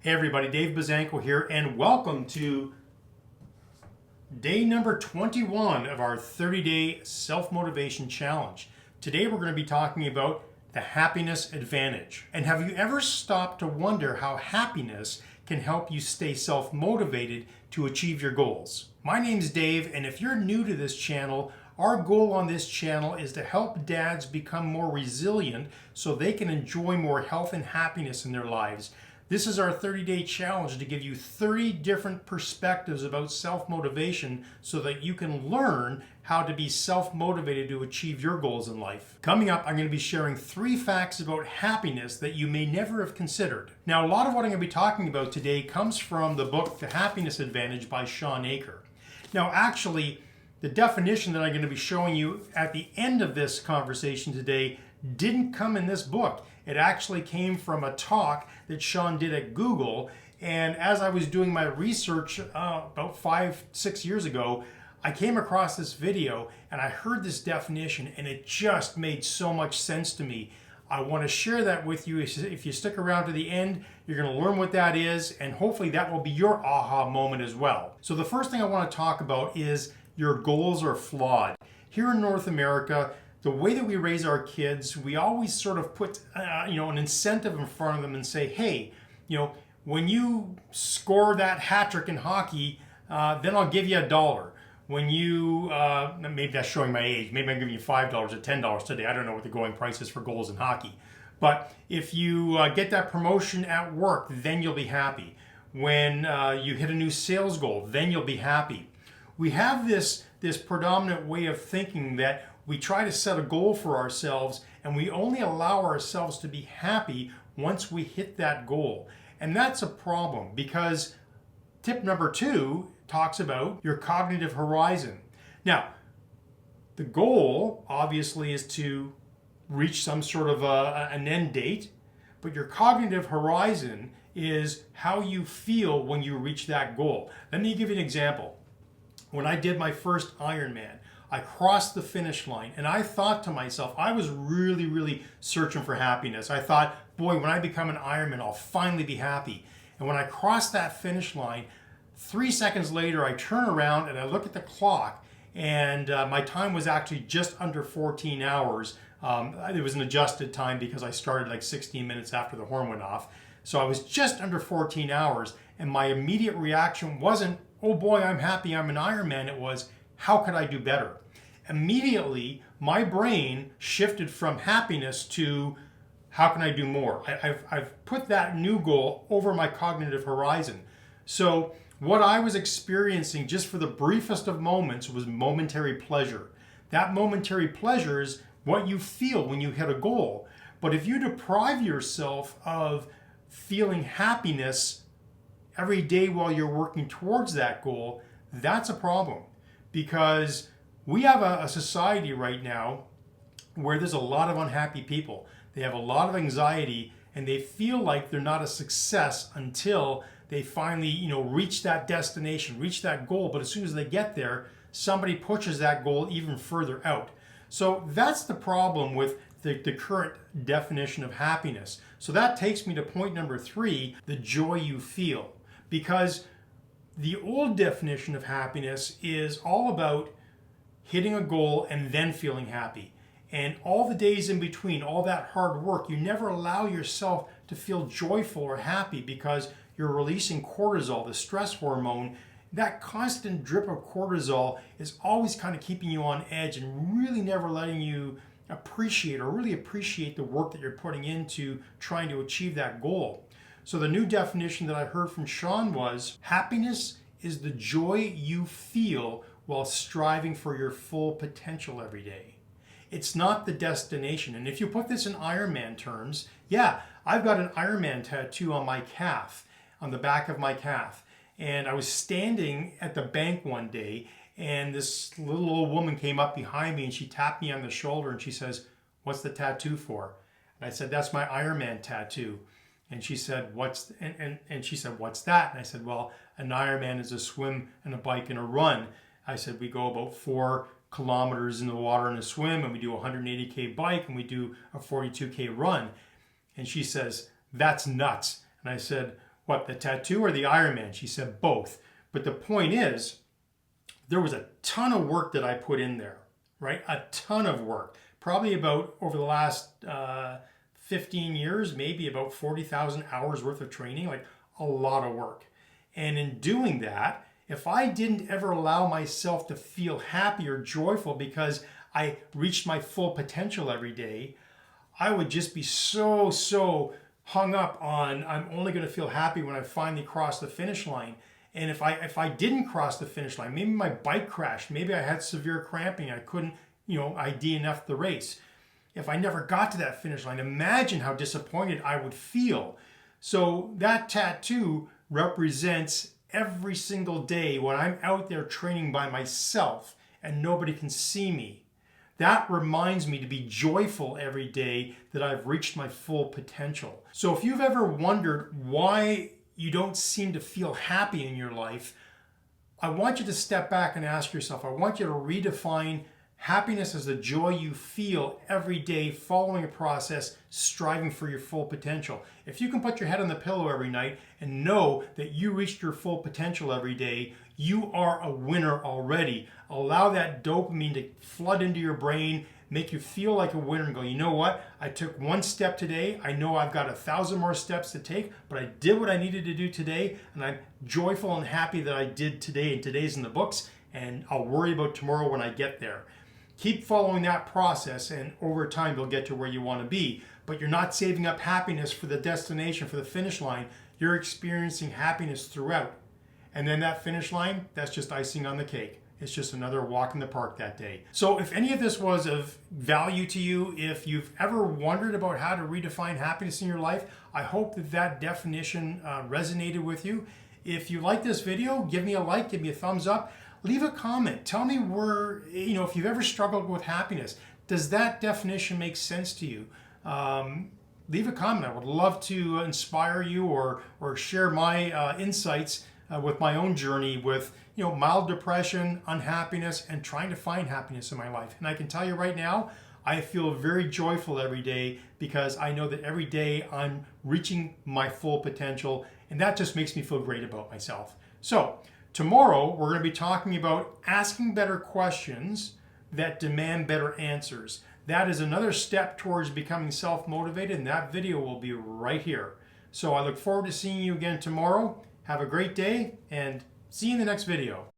Hey everybody, Dave Bazanko here, and welcome to day number 21 of our 30-day self-motivation challenge. Today we're going to be talking about the happiness advantage. And have you ever stopped to wonder how happiness can help you stay self-motivated to achieve your goals? My name's Dave, and if you're new to this channel, our goal on this channel is to help dads become more resilient so they can enjoy more health and happiness in their lives. This is our 30-day challenge to give you 30 different perspectives about self-motivation so that you can learn how to be self-motivated to achieve your goals in life. Coming up, I'm going to be sharing 3 facts about happiness that you may never have considered. Now, a lot of what I'm going to be talking about today comes from the book, The Happiness Advantage by Shawn Achor. Now, actually, the definition that I'm going to be showing you at the end of this conversation today didn't come in this book. It actually came from a talk that Shawn did at Google, and as I was doing my research about 5-6 years ago, I came across this video and I heard this definition and it just made so much sense to me. I want to share that with you. If you stick around to the end, you're going to learn what that is, and hopefully that will be your aha moment as well. So the first thing I want to talk about is your goals are flawed. Here in North America, the way that we raise our kids, we always sort of put an incentive in front of them and say, hey, when you score that hat trick in hockey, then I'll give you $1. When you, maybe that's showing my age, maybe I'm giving you $5 or $10 today. I don't know what the going price is for goals in hockey. But if you get that promotion at work, then you'll be happy. When you hit a new sales goal, then you'll be happy. We have this predominant way of thinking that we try to set a goal for ourselves and we only allow ourselves to be happy once we hit that goal. And that's a problem because tip number 2 talks about your cognitive horizon. Now, the goal obviously is to reach some sort of an end date, but your cognitive horizon is how you feel when you reach that goal. Let me give you an example. When I did my first Ironman, I crossed the finish line and I thought to myself, I was really searching for happiness. I thought, boy, when I become an Ironman, I'll finally be happy. And when I crossed that finish line, 3 seconds later, I turn around and I look at the clock, and my time was actually just under 14 hours. It was an adjusted time because I started like 16 minutes after the horn went off. So I was just under 14 hours, and my immediate reaction wasn't, oh boy, I'm happy, I'm an Ironman. It was, how could I do better? Immediately, my brain shifted from happiness to how can I do more? I've put that new goal over my cognitive horizon. So what I was experiencing just for the briefest of moments was momentary pleasure. That momentary pleasure is what you feel when you hit a goal. But if you deprive yourself of feeling happiness every day while you're working towards that goal, that's a problem. Because we have a society right now where there's a lot of unhappy people. They have a lot of anxiety and they feel like they're not a success until they finally, reach that destination, reach that goal. But as soon as they get there, somebody pushes that goal even further out. So that's the problem with the current definition of happiness. So that takes me to point number 3, the joy you feel. Because the old definition of happiness is all about hitting a goal and then feeling happy. And all the days in between, all that hard work, you never allow yourself to feel joyful or happy because you're releasing cortisol, the stress hormone. That constant drip of cortisol is always kind of keeping you on edge and really never letting you appreciate the work that you're putting into trying to achieve that goal. So the new definition that I heard from Shawn was, happiness is the joy you feel while striving for your full potential every day. It's not the destination. And if you put this in Ironman terms, yeah, I've got an Ironman tattoo on my calf, on the back of my calf. And I was standing at the bank one day and this little old woman came up behind me and she tapped me on the shoulder and she says, "What's the tattoo for?" And I said, "That's my Ironman tattoo." And she said, "What's that?" And I said, "Well, an Ironman is a swim and a bike and a run." I said, "We go about 4 kilometers in the water in a swim, and we do a 180K bike, and we do a 42K run." And she says, "That's nuts." And I said, What, the tattoo or the Ironman? She said both. But the point is, there was a ton of work that I put in there, right? A ton of work. Probably about, over the last 15 years, maybe about 40,000 hours worth of training, like a lot of work. And in doing that, if I didn't ever allow myself to feel happy or joyful because I reached my full potential every day, I would just be so hung up on I'm only going to feel happy when I finally cross the finish line. And if I didn't cross the finish line, maybe my bike crashed, maybe I had severe cramping, I couldn't, ID enough the race. If I never got to that finish line, imagine how disappointed I would feel. So that tattoo represents every single day when I'm out there training by myself and nobody can see me. That reminds me to be joyful every day that I've reached my full potential. So if you've ever wondered why you don't seem to feel happy in your life, I want you to step back and ask yourself, I want you to redefine happiness as the joy you feel every day following a process, striving for your full potential. If you can put your head on the pillow every night and know that you reached your full potential every day, you are a winner already. Allow that dopamine to flood into your brain, make you feel like a winner and go, you know what? I took one step today. I know I've got 1,000 more steps to take, but I did what I needed to do today, and I'm joyful and happy that I did today, and today's in the books, and I'll worry about tomorrow when I get there. Keep following that process, and over time you'll get to where you want to be. But you're not saving up happiness for the destination, for the finish line. You're experiencing happiness throughout. And then that finish line, that's just icing on the cake. It's just another walk in the park that day. So if any of this was of value to you, if you've ever wondered about how to redefine happiness in your life, I hope that that definition resonated with you. If you like this video, give me a like, give me a thumbs up. Leave a comment. Tell me where, if you've ever struggled with happiness, does that definition make sense to you? Leave a comment. I would love to inspire you or share my insights with my own journey with, mild depression, unhappiness, and trying to find happiness in my life. And I can tell you right now, I feel very joyful every day because I know that every day I'm reaching my full potential, and that just makes me feel great about myself. So, tomorrow, we're going to be talking about asking better questions that demand better answers. That is another step towards becoming self-motivated, and that video will be right here. So I look forward to seeing you again tomorrow. Have a great day, and see you in the next video.